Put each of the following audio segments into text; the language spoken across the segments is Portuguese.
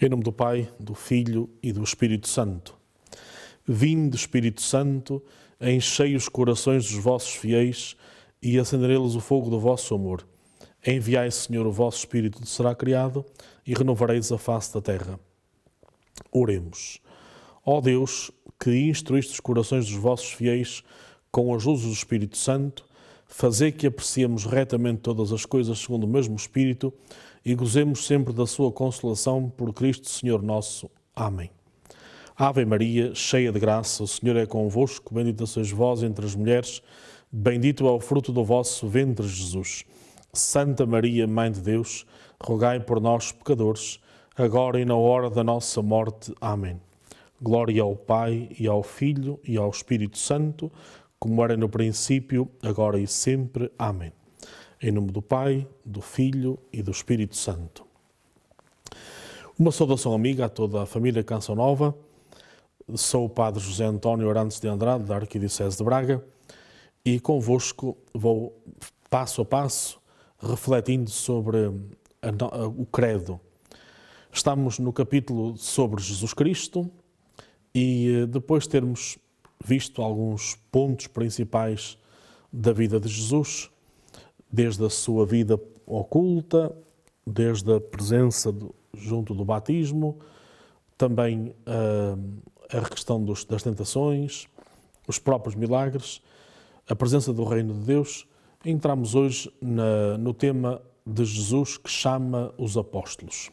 Em nome do Pai, do Filho e do Espírito Santo. Vinde, Espírito Santo, enchei os corações dos vossos fiéis e acenderei-lhes o fogo do vosso amor. Enviai, Senhor, o vosso Espírito será criado e renovareis a face da terra. Oremos. Ó Deus, que instruíste os corações dos vossos fiéis com as luzes do Espírito Santo, fazei que apreciemos retamente todas as coisas segundo o mesmo Espírito e gozemos sempre da sua consolação por Cristo Senhor nosso. Amém. Ave Maria, cheia de graça, o Senhor é convosco, bendita sois vós entre as mulheres, bendito é o fruto do vosso ventre, Jesus. Santa Maria, Mãe de Deus, rogai por nós, pecadores, agora e na hora da nossa morte. Amém. Glória ao Pai, e ao Filho, e ao Espírito Santo, como era no princípio, agora e sempre. Amém. Em nome do Pai, do Filho e do Espírito Santo. Uma saudação amiga a toda a família Canção Nova. Sou o Padre José António Arantes de Andrade, da Arquidiocese de Braga, e convosco vou, passo a passo, refletindo sobre o credo. Estamos no capítulo sobre Jesus Cristo e depois de termos visto alguns pontos principais da vida de Jesus, desde a sua vida oculta, desde a presença junto do batismo, também a questão das tentações, os próprios milagres, a presença do Reino de Deus. Entramos hoje no tema de Jesus que chama os apóstolos.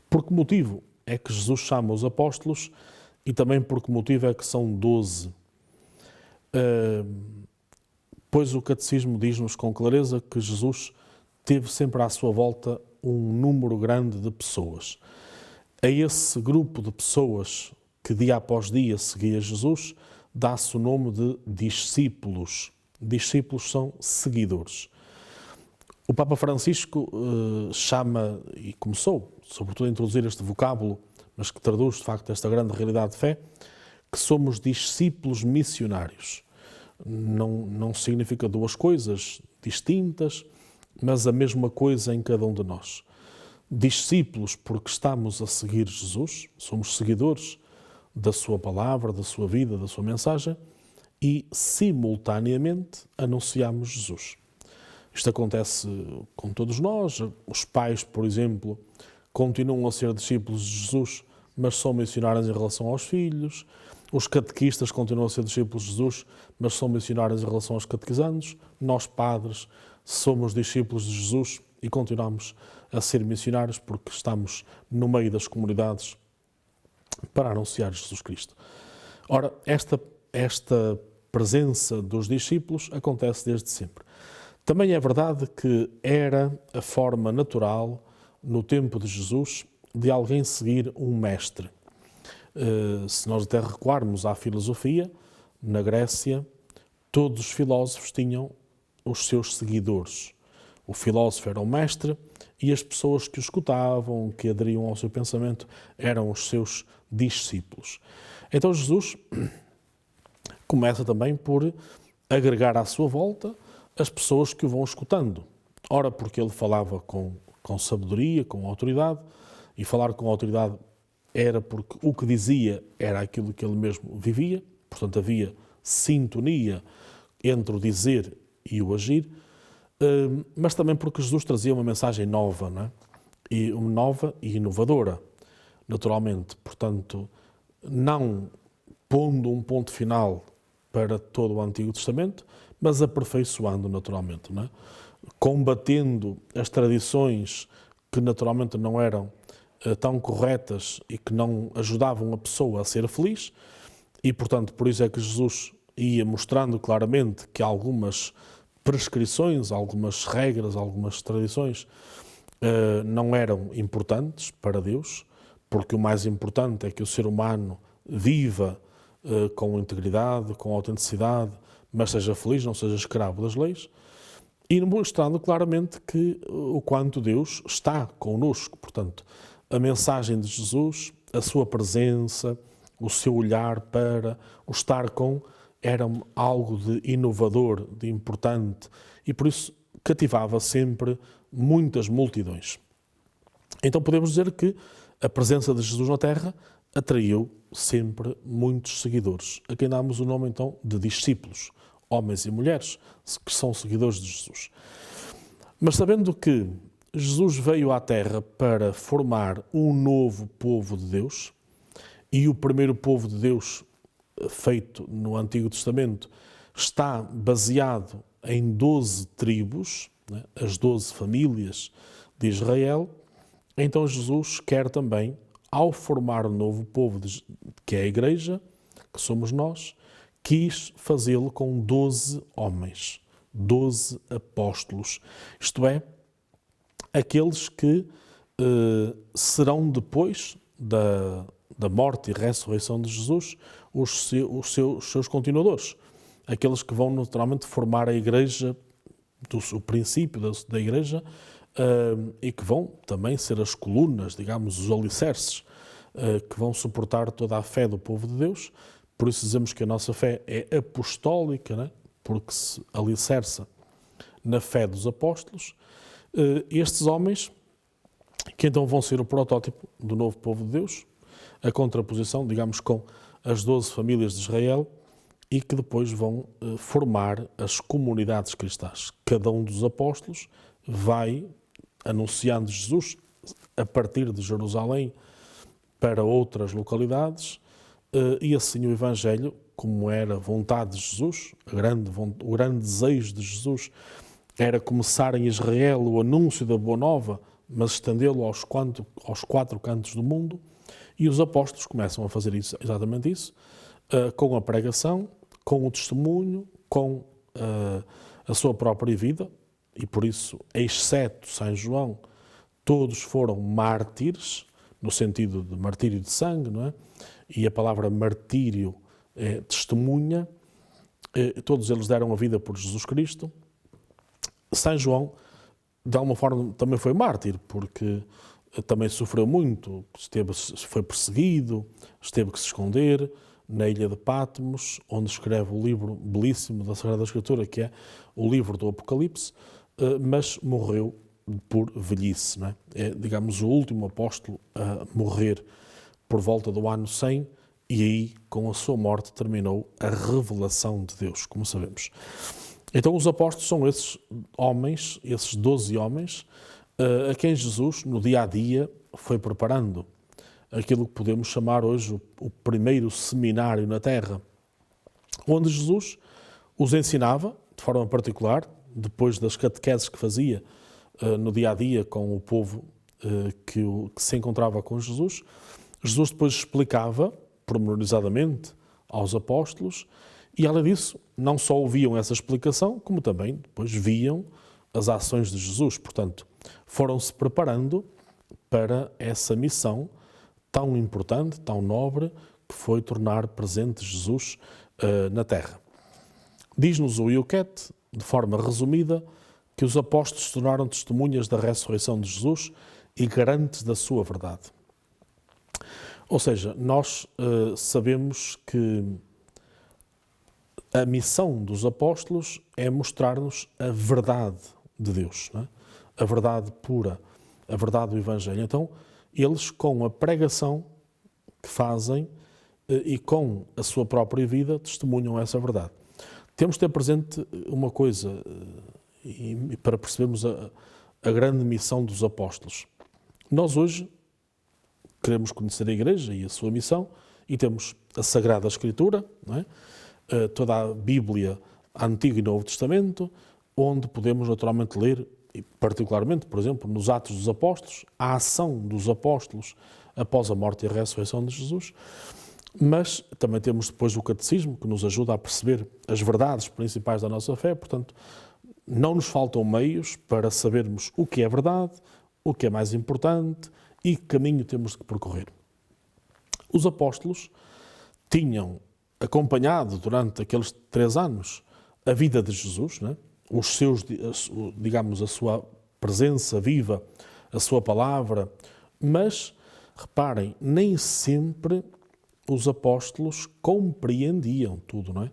Por que motivo é que Jesus chama os apóstolos e também por que motivo é que são 12? Pois o Catecismo diz-nos com clareza que Jesus teve sempre à sua volta um número grande de pessoas. A esse grupo de pessoas que dia após dia seguia Jesus, dá-se o nome de discípulos. Discípulos são seguidores. O Papa Francisco chama, e começou, sobretudo, a introduzir este vocábulo, mas que traduz, de facto, esta grande realidade de fé, que somos discípulos missionários. Não significa duas coisas distintas, mas a mesma coisa em cada um de nós. Discípulos porque estamos a seguir Jesus, somos seguidores da sua palavra, da sua vida, da sua mensagem e, simultaneamente, anunciamos Jesus. Isto acontece com todos nós. Os pais, por exemplo, continuam a ser discípulos de Jesus, mas são missionários em relação aos filhos. Os catequistas continuam a ser discípulos de Jesus, mas são missionários em relação aos catequizandos. Nós, padres, somos discípulos de Jesus e continuamos a ser missionários porque estamos no meio das comunidades para anunciar Jesus Cristo. Ora, esta presença dos discípulos acontece desde sempre. Também é verdade que era a forma natural, no tempo de Jesus, de alguém seguir um mestre. Se nós até recuarmos à filosofia, na Grécia, todos os filósofos tinham os seus seguidores. O filósofo era o mestre e as pessoas que o escutavam, que aderiam ao seu pensamento, eram os seus discípulos. Então Jesus começa também por agregar à sua volta as pessoas que o vão escutando. Ora, porque ele falava com sabedoria, com autoridade, e falar com autoridade era porque o que dizia era aquilo que ele mesmo vivia, portanto havia sintonia entre o dizer e o agir, mas também porque Jesus trazia uma mensagem nova, não é? E nova e inovadora, naturalmente. Portanto, não pondo um ponto final para todo o Antigo Testamento, mas aperfeiçoando naturalmente, não é? Combatendo as tradições que naturalmente não eram tão corretas e que não ajudavam a pessoa a ser feliz, e portanto por isso é que Jesus ia mostrando claramente que algumas prescrições, algumas regras, algumas tradições não eram importantes para Deus, porque o mais importante é que o ser humano viva com integridade, com autenticidade, mas seja feliz, não seja escravo das leis, e mostrando claramente que o quanto Deus está connosco. Portanto, a mensagem de Jesus, a sua presença, o seu olhar para o estar com, era algo de inovador, de importante, e por isso cativava sempre muitas multidões. Então podemos dizer que a presença de Jesus na Terra atraiu sempre muitos seguidores, a quem damos o nome então de discípulos, homens e mulheres que são seguidores de Jesus. Mas sabendo que Jesus veio à Terra para formar um novo povo de Deus, e o primeiro povo de Deus feito no Antigo Testamento está baseado em 12 tribos, né, as 12 famílias de Israel, então Jesus quer também, ao formar um novo povo, que é a Igreja, que somos nós, quis fazê-lo com 12 homens, 12 apóstolos, isto é, aqueles que serão depois da morte e ressurreição de Jesus os seus continuadores, aqueles que vão naturalmente formar a Igreja, o princípio da Igreja, e que vão também ser as colunas, digamos, os alicerces, que vão suportar toda a fé do povo de Deus. Por isso dizemos que a nossa fé é apostólica, né? Porque se alicerça na fé dos apóstolos. Estes homens, que então vão ser o protótipo do novo povo de Deus, a contraposição, digamos, com as 12 famílias de Israel, e que depois vão formar as comunidades cristãs. Cada um dos apóstolos vai anunciando Jesus a partir de Jerusalém para outras localidades, e assim o Evangelho, como era a vontade de Jesus, o grande desejo de Jesus era começar em Israel o anúncio da Boa Nova, mas estendê-lo aos 4 cantos do mundo, e os apóstolos começam a fazer isso, exatamente isso, com a pregação, com o testemunho, com a sua própria vida, e por isso, exceto São João, todos foram mártires, no sentido de martírio de sangue, não é? E a palavra martírio é testemunha, todos eles deram a vida por Jesus Cristo. São João, de alguma forma, também foi mártir, porque também sofreu muito, foi perseguido, teve que se esconder na ilha de Patmos, onde escreve o livro belíssimo da Sagrada Escritura, que é o livro do Apocalipse, mas morreu por velhice, não é? É, digamos, o último apóstolo a morrer por volta do ano 100, e aí, com a sua morte, terminou a revelação de Deus, como sabemos. Então, os apóstolos são esses homens, esses 12 homens, a quem Jesus, no dia-a-dia, foi preparando aquilo que podemos chamar hoje o primeiro seminário na Terra, onde Jesus os ensinava, de forma particular, depois das catequeses que fazia no dia-a-dia com o povo que se encontrava com Jesus. Jesus depois explicava, pormenorizadamente, aos apóstolos, e, além disso, não só ouviam essa explicação, como também depois viam as ações de Jesus. Portanto, foram-se preparando para essa missão tão importante, tão nobre, que foi tornar presente Jesus na Terra. Diz-nos o Euquete, de forma resumida, que os apóstolos se tornaram testemunhas da ressurreição de Jesus e garantes da sua verdade. Ou seja, nós sabemos que a missão dos apóstolos é mostrar-nos a verdade de Deus, não é? A verdade pura, a verdade do Evangelho. Então, eles, com a pregação que fazem e com a sua própria vida, testemunham essa verdade. Temos de ter presente uma coisa, e para percebermos a grande missão dos apóstolos. Nós hoje queremos conhecer a Igreja e a sua missão, e temos a Sagrada Escritura, não é? Toda a Bíblia, Antigo e Novo Testamento, onde podemos naturalmente ler, e particularmente, por exemplo, nos Atos dos Apóstolos, a ação dos apóstolos após a morte e a ressurreição de Jesus, mas também temos depois o Catecismo, que nos ajuda a perceber as verdades principais da nossa fé. Portanto, não nos faltam meios para sabermos o que é verdade, o que é mais importante e que caminho temos de percorrer. Os apóstolos tinham acompanhado durante aqueles 3 anos a vida de Jesus, né? Digamos, a sua presença viva, a sua palavra, mas, reparem, nem sempre os apóstolos compreendiam tudo, não é?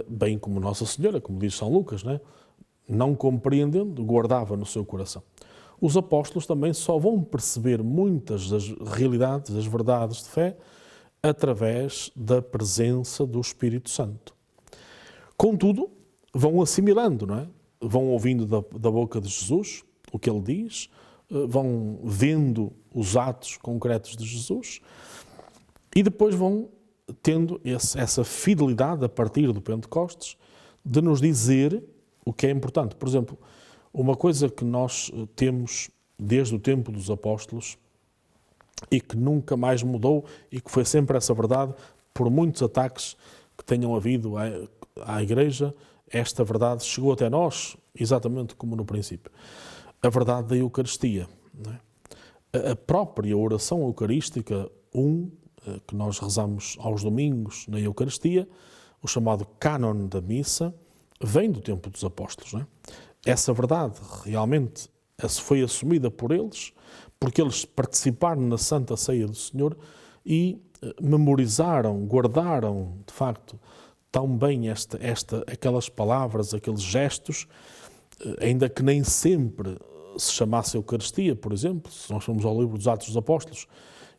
Bem como Nossa Senhora, como diz São Lucas, não é? Não compreendendo, guardava no seu coração. os apóstolos também só vão perceber muitas das realidades, das verdades de fé, através da presença do Espírito Santo. Contudo, vão assimilando, não é? Vão ouvindo da boca de Jesus o que ele diz, vão vendo os atos concretos de Jesus e depois vão tendo essa fidelidade a partir do Pentecostes de nos dizer o que é importante. Por exemplo, uma coisa que nós temos desde o tempo dos apóstolos e que nunca mais mudou e que foi sempre essa verdade, por muitos ataques que tenham havido à Igreja, esta verdade chegou até nós, exatamente como no princípio. A verdade da Eucaristia. Não é? A própria oração eucarística, que nós rezamos aos domingos na Eucaristia, o chamado cânon da missa, vem do tempo dos apóstolos. Não é? Essa verdade realmente foi assumida por eles, porque eles participaram na Santa Ceia do Senhor e memorizaram, guardaram, de facto, tão bem aquelas palavras, aqueles gestos, ainda que nem sempre se chamasse Eucaristia, por exemplo. Se nós formos ao livro dos Atos dos Apóstolos,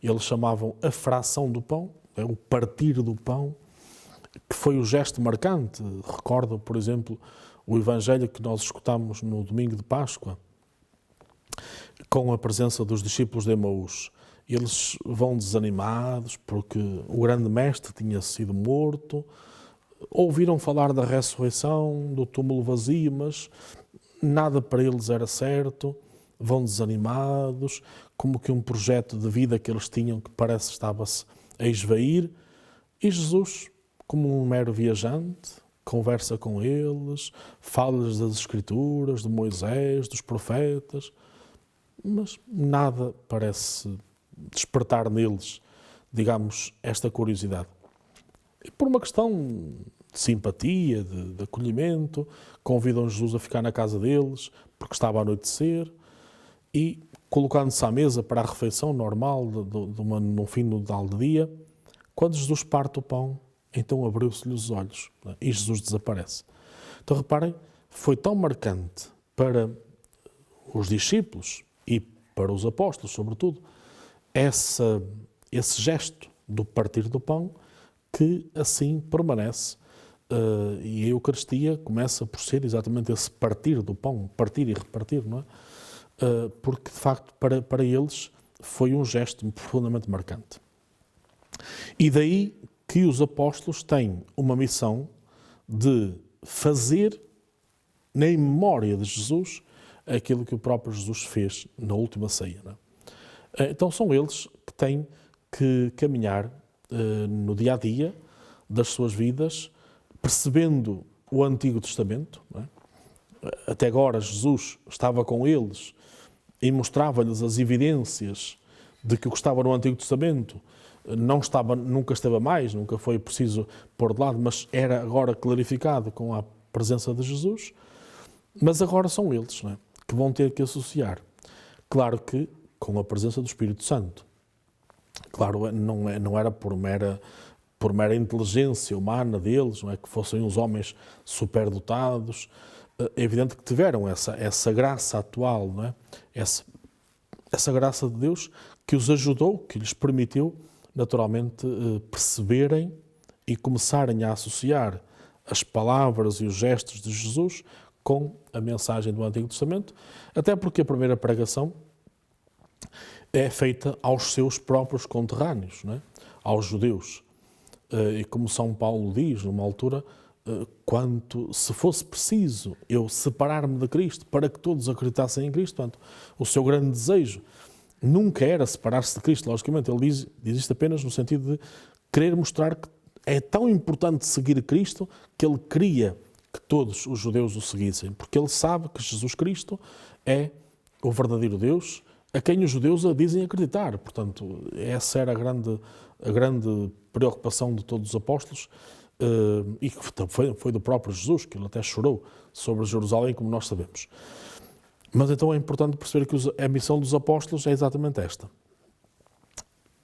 eles chamavam a fração do pão, o partir do pão, que foi o gesto marcante. Recordo, por exemplo, o Evangelho que nós escutamos no domingo de Páscoa, com a presença dos discípulos de Emaús. Eles vão desanimados porque o grande mestre tinha sido morto, ouviram falar da ressurreição, do túmulo vazio, mas nada para eles era certo, vão desanimados, como que um projeto de vida que eles tinham que parece estava-se a esvair, e Jesus, como um mero viajante, conversa com eles, fala-lhes das Escrituras, de Moisés, dos profetas, mas nada parece despertar neles, digamos, esta curiosidade. E por uma questão de simpatia, de acolhimento, convidam Jesus a ficar na casa deles, porque estava a anoitecer, e colocando-se à mesa para a refeição normal, no fim do dia, quando Jesus parte o pão, então abriu-se-lhe os olhos, e Jesus desaparece. Então reparem, foi tão marcante para os discípulos e para os apóstolos, sobretudo, esse gesto do partir do pão, que assim permanece. E a Eucaristia começa por ser exatamente esse partir do pão, partir e repartir, não é? Porque, de facto, para eles foi um gesto profundamente marcante. E daí que os apóstolos têm uma missão de fazer, na memória de Jesus, aquilo que o próprio Jesus fez na última ceia. Não é? Então são eles que têm que caminhar no dia-a-dia das suas vidas, percebendo o Antigo Testamento. Não é? Até agora Jesus estava com eles e mostrava-lhes as evidências de que o que estava no Antigo Testamento nunca esteve a mais, nunca foi preciso pôr de lado, mas era agora clarificado com a presença de Jesus. Mas agora são eles, não é, que vão ter que associar. Claro que com a presença do Espírito Santo. Claro, não era por mera inteligência humana deles, não é que fossem uns homens superdotados. É evidente que tiveram essa graça atual, não é? Essa graça de Deus que os ajudou, que lhes permitiu, naturalmente, perceberem e começarem a associar as palavras e os gestos de Jesus com a mensagem do Antigo Testamento, até porque a primeira pregação é feita aos seus próprios conterrâneos, não é? Aos judeus. E como São Paulo diz, numa altura, se fosse preciso eu separar-me de Cristo para que todos acreditassem em Cristo, portanto, o seu grande desejo nunca era separar-se de Cristo, logicamente, ele diz isto apenas no sentido de querer mostrar que é tão importante seguir Cristo que ele queria que todos os judeus o seguissem, porque ele sabe que Jesus Cristo é o verdadeiro Deus, a quem os judeus dizem acreditar. Portanto, essa era a grande preocupação de todos os apóstolos, e que foi do próprio Jesus, que ele até chorou sobre Jerusalém, como nós sabemos. Mas então é importante perceber que a missão dos apóstolos é exatamente esta.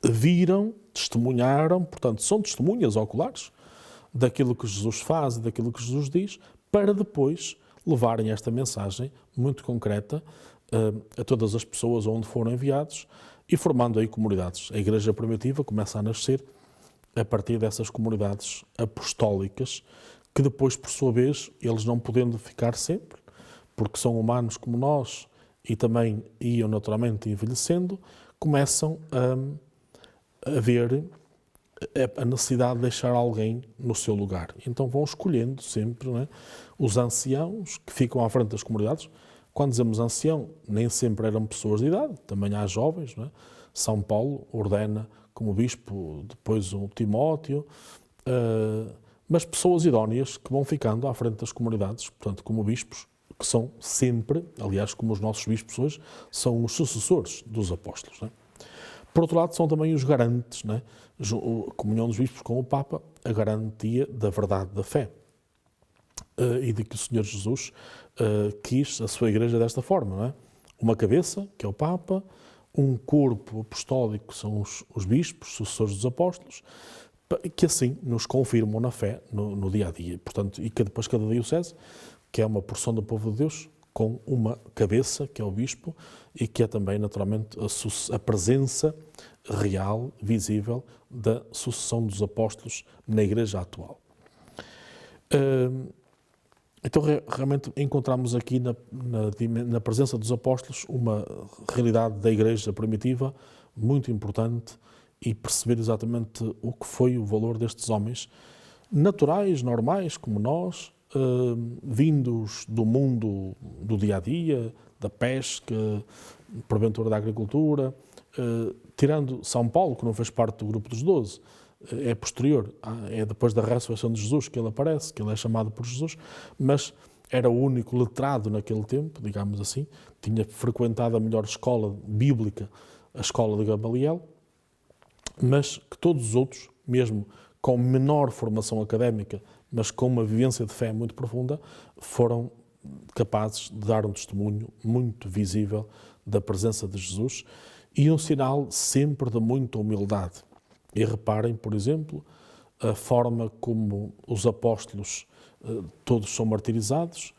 Viram, testemunharam, portanto, são testemunhas oculares daquilo que Jesus faz e daquilo que Jesus diz, para depois levarem esta mensagem muito concreta a todas as pessoas onde foram enviados e formando aí comunidades. A Igreja primitiva começa a nascer a partir dessas comunidades apostólicas, que depois, por sua vez, eles não podendo ficar sempre, porque são humanos como nós e também iam naturalmente envelhecendo, começam a ver a necessidade de deixar alguém no seu lugar. Então vão escolhendo sempre, não é, os anciãos que ficam à frente das comunidades. Quando dizemos ancião, nem sempre eram pessoas de idade, também há jovens, não é? São Paulo ordena como bispo depois o Timóteo, mas pessoas idóneas que vão ficando à frente das comunidades, portanto, como bispos, que são sempre, aliás, como os nossos bispos hoje, são os sucessores dos apóstolos, não é? Por outro lado, são também os garantes, não é? A comunhão dos bispos com o Papa, a garantia da verdade da fé e de que o Senhor Jesus quis a sua Igreja desta forma, não é? Uma cabeça, que é o Papa, um corpo apostólico, que são os bispos, sucessores dos apóstolos, que assim nos confirmam na fé no dia a dia. Portanto, e que depois cada diocese, que é uma porção do povo de Deus, com uma cabeça, que é o bispo, e que é também, naturalmente, a presença real, visível, da sucessão dos apóstolos na Igreja atual. Então, realmente, encontramos aqui na presença dos apóstolos uma realidade da Igreja primitiva muito importante e perceber exatamente o que foi o valor destes homens naturais, normais, como nós, vindos do mundo do dia-a-dia, da pesca, porventura da agricultura, tirando São Paulo, que não fez parte do grupo dos 12, é posterior, é depois da ressurreição de Jesus que ele aparece, que ele é chamado por Jesus, mas era o único letrado naquele tempo, digamos assim, tinha frequentado a melhor escola bíblica, a escola de Gamaliel, mas que todos os outros, mesmo com menor formação académica, mas com uma vivência de fé muito profunda, foram capazes de dar um testemunho muito visível da presença de Jesus e um sinal sempre de muita humildade. E reparem, por exemplo, a forma como os apóstolos todos são martirizados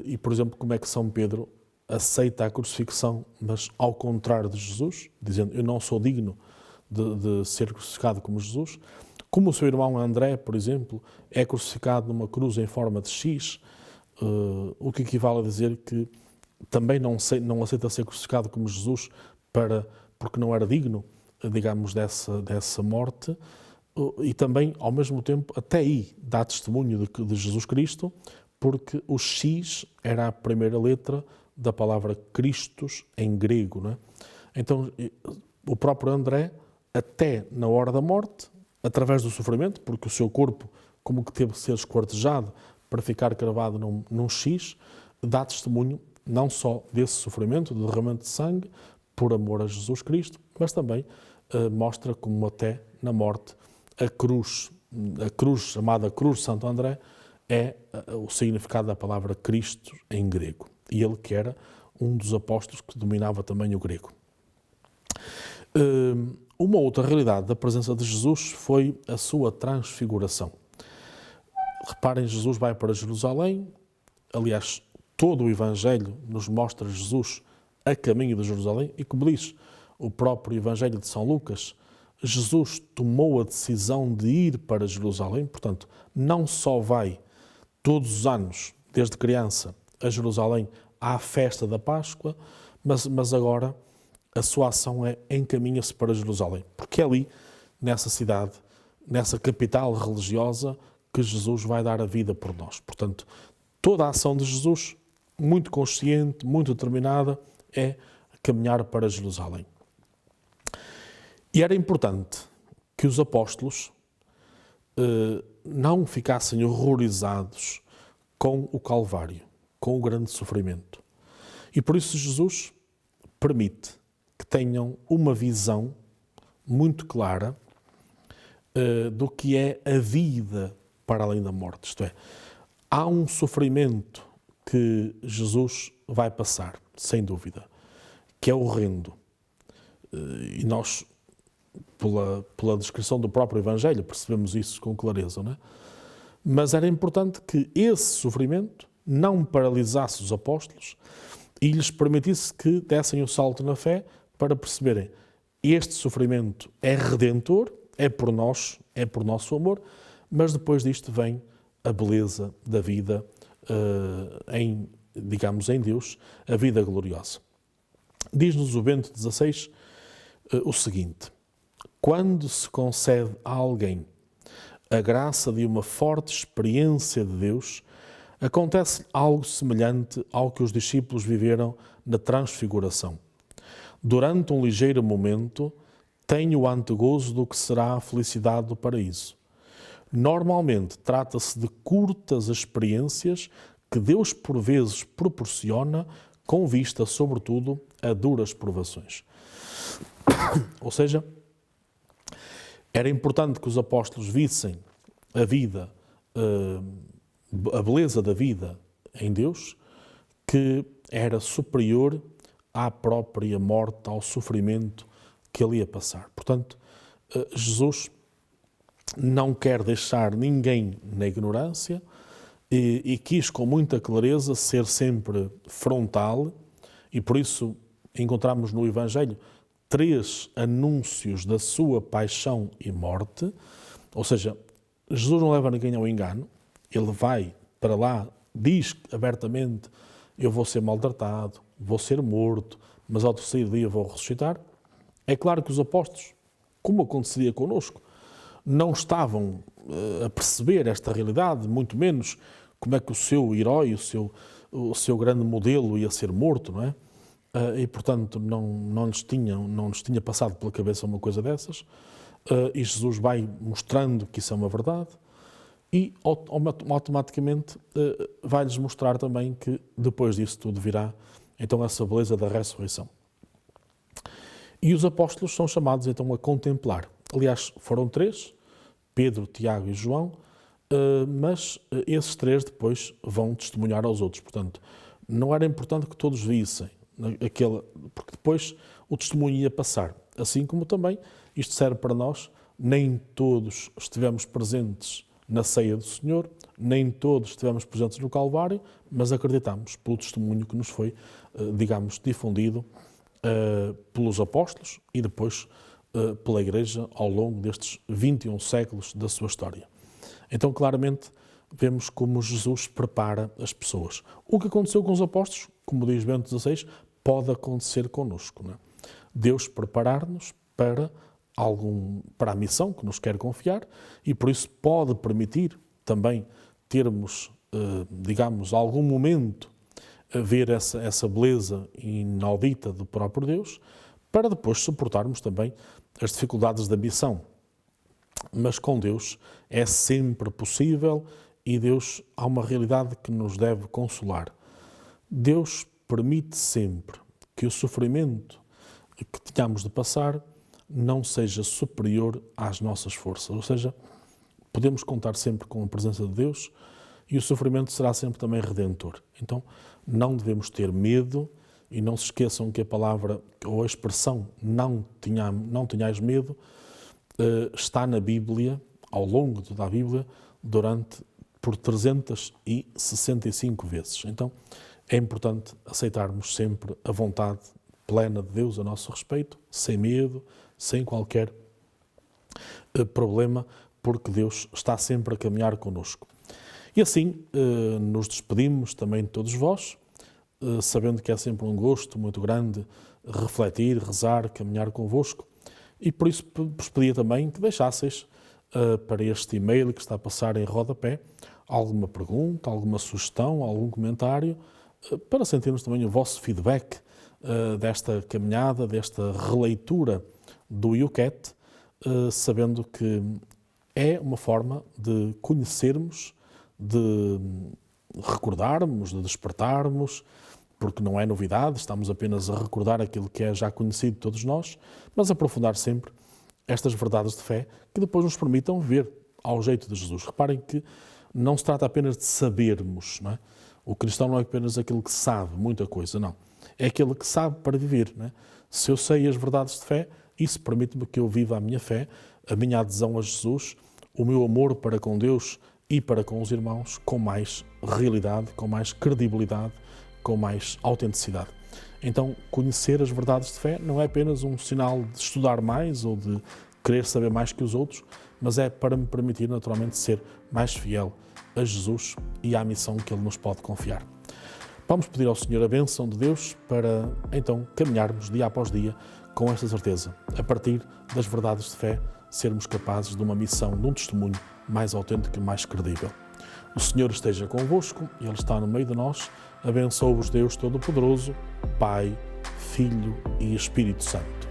e, por exemplo, como é que São Pedro aceita a crucifixão, mas ao contrário de Jesus, dizendo, eu não sou digno de ser crucificado como Jesus. Como o seu irmão André, por exemplo, é crucificado numa cruz em forma de X, o que equivale a dizer que também não aceita ser crucificado como Jesus porque não era digno, digamos, dessa morte, e também, ao mesmo tempo, até aí dá testemunho de Jesus Cristo, porque o X era a primeira letra da palavra Christos em grego, não é? Então, o próprio André, até na hora da morte, através do sofrimento, porque o seu corpo como que teve de ser esquartejado para ficar cravado num X, dá testemunho não só desse sofrimento, do derramamento de sangue, por amor a Jesus Cristo, mas também mostra como até na morte a cruz chamada Cruz de Santo André, é o significado da palavra Cristo em grego. E ele que era um dos apóstolos que dominava também o grego. Uma outra realidade da presença de Jesus foi a sua transfiguração. Reparem, Jesus vai para Jerusalém, aliás, todo o Evangelho nos mostra Jesus a caminho de Jerusalém, e como diz o próprio Evangelho de São Lucas, Jesus tomou a decisão de ir para Jerusalém, portanto, não só vai todos os anos, desde criança, a Jerusalém à festa da Páscoa, mas agora a sua ação encaminha-se para Jerusalém, porque é ali, nessa cidade, nessa capital religiosa, que Jesus vai dar a vida por nós. Portanto, toda a ação de Jesus, muito consciente, muito determinada, é caminhar para Jerusalém. E era importante que os apóstolos não ficassem horrorizados com o Calvário, com o grande sofrimento. E por isso Jesus permite que tenham uma visão muito clara do que é a vida para além da morte. Isto é, há um sofrimento que Jesus vai passar, sem dúvida, que é horrendo. E nós, pela descrição do próprio Evangelho, percebemos isso com clareza, não é? Mas era importante que esse sofrimento não paralisasse os apóstolos e lhes permitisse que dessem o salto na fé para perceberem: este sofrimento é redentor, é por nós, é por nosso amor, mas depois disto vem a beleza da vida em Deus, a vida gloriosa. Diz-nos o Bento XVI o seguinte: quando se concede a alguém a graça de uma forte experiência de Deus, acontece algo semelhante ao que os discípulos viveram na Transfiguração. Durante um ligeiro momento, tem o antegozo do que será a felicidade do paraíso. Normalmente, trata-se de curtas experiências que Deus por vezes proporciona com vista, sobretudo, a duras provações. Ou seja, era importante que os apóstolos vissem a vida, a beleza da vida em Deus, que era superior à própria morte, ao sofrimento que ele ia passar. Portanto, Jesus não quer deixar ninguém na ignorância e quis com muita clareza ser sempre frontal, e por isso encontramos no Evangelho 3 anúncios da sua paixão e morte. Ou seja, Jesus não leva ninguém ao engano, ele vai para lá, diz abertamente: eu vou ser maltratado, vou ser morto, mas ao terceiro dia vou ressuscitar. É claro que os apóstolos, como aconteceria connosco, não estavam a perceber esta realidade, muito menos como é que o seu herói, o seu grande modelo ia ser morto, não é? E, portanto, não lhes tinha passado pela cabeça uma coisa dessas, e Jesus vai mostrando que isso é uma verdade, e automaticamente vai-lhes mostrar também que depois disso tudo virá, então, essa beleza da ressurreição. E os apóstolos são chamados, então, a contemplar. Aliás, foram 3, Pedro, Tiago e João, mas esses 3 depois vão testemunhar aos outros. Portanto, não era importante que todos vissem, porque depois o testemunho ia passar. Assim como também isto serve para nós, nem todos estivemos presentes na ceia do Senhor, nem todos estivemos presentes no Calvário, mas acreditamos pelo testemunho que nos foi, difundido pelos apóstolos e depois pela Igreja ao longo destes 21 séculos da sua história. Então, claramente, vemos como Jesus prepara as pessoas. O que aconteceu com os apóstolos, como diz Bento XVI, pode acontecer connosco, não é? Deus preparar-nos para a missão que nos quer confiar, e por isso pode permitir também termos, algum momento a ver essa beleza inaudita do próprio Deus, para depois suportarmos também as dificuldades da missão. Mas com Deus é sempre possível, e Deus, há uma realidade que nos deve consolar. Deus permite sempre que o sofrimento que tenhamos de passar não seja superior às nossas forças. Ou seja, podemos contar sempre com a presença de Deus, e o sofrimento será sempre também redentor. Então, não devemos ter medo, e não se esqueçam que a palavra ou a expressão não tenhais medo está na Bíblia, ao longo de toda a Bíblia, por 365 vezes. Então, é importante aceitarmos sempre a vontade plena de Deus a nosso respeito, sem medo, sem qualquer problema, porque Deus está sempre a caminhar connosco. E assim nos despedimos também de todos vós, sabendo que é sempre um gosto muito grande refletir, rezar, caminhar convosco, e por isso vos pedia também que deixasseis para este e-mail que está a passar em rodapé alguma pergunta, alguma sugestão, algum comentário, para sentirmos também o vosso feedback desta caminhada, desta releitura do Yucat, sabendo que é uma forma de conhecermos, de recordarmos, de despertarmos, porque não é novidade, estamos apenas a recordar aquilo que é já conhecido de todos nós, mas aprofundar sempre estas verdades de fé que depois nos permitam ver ao jeito de Jesus. Reparem que não se trata apenas de sabermos, não é? O cristão não é apenas aquele que sabe muita coisa, não. É aquele que sabe para viver, não é? Se eu sei as verdades de fé, isso permite-me que eu viva a minha fé, a minha adesão a Jesus, o meu amor para com Deus e para com os irmãos, com mais realidade, com mais credibilidade, com mais autenticidade. Então, conhecer as verdades de fé não é apenas um sinal de estudar mais ou de querer saber mais que os outros, mas é para me permitir naturalmente ser mais fiel a Jesus e à missão que Ele nos pode confiar. Vamos pedir ao Senhor a bênção de Deus para, então, caminharmos dia após dia com esta certeza, a partir das verdades de fé, sermos capazes de uma missão, de um testemunho mais autêntico e mais credível. O Senhor esteja convosco, Ele está no meio de nós. Abençoe-vos Deus Todo-Poderoso, Pai, Filho e Espírito Santo.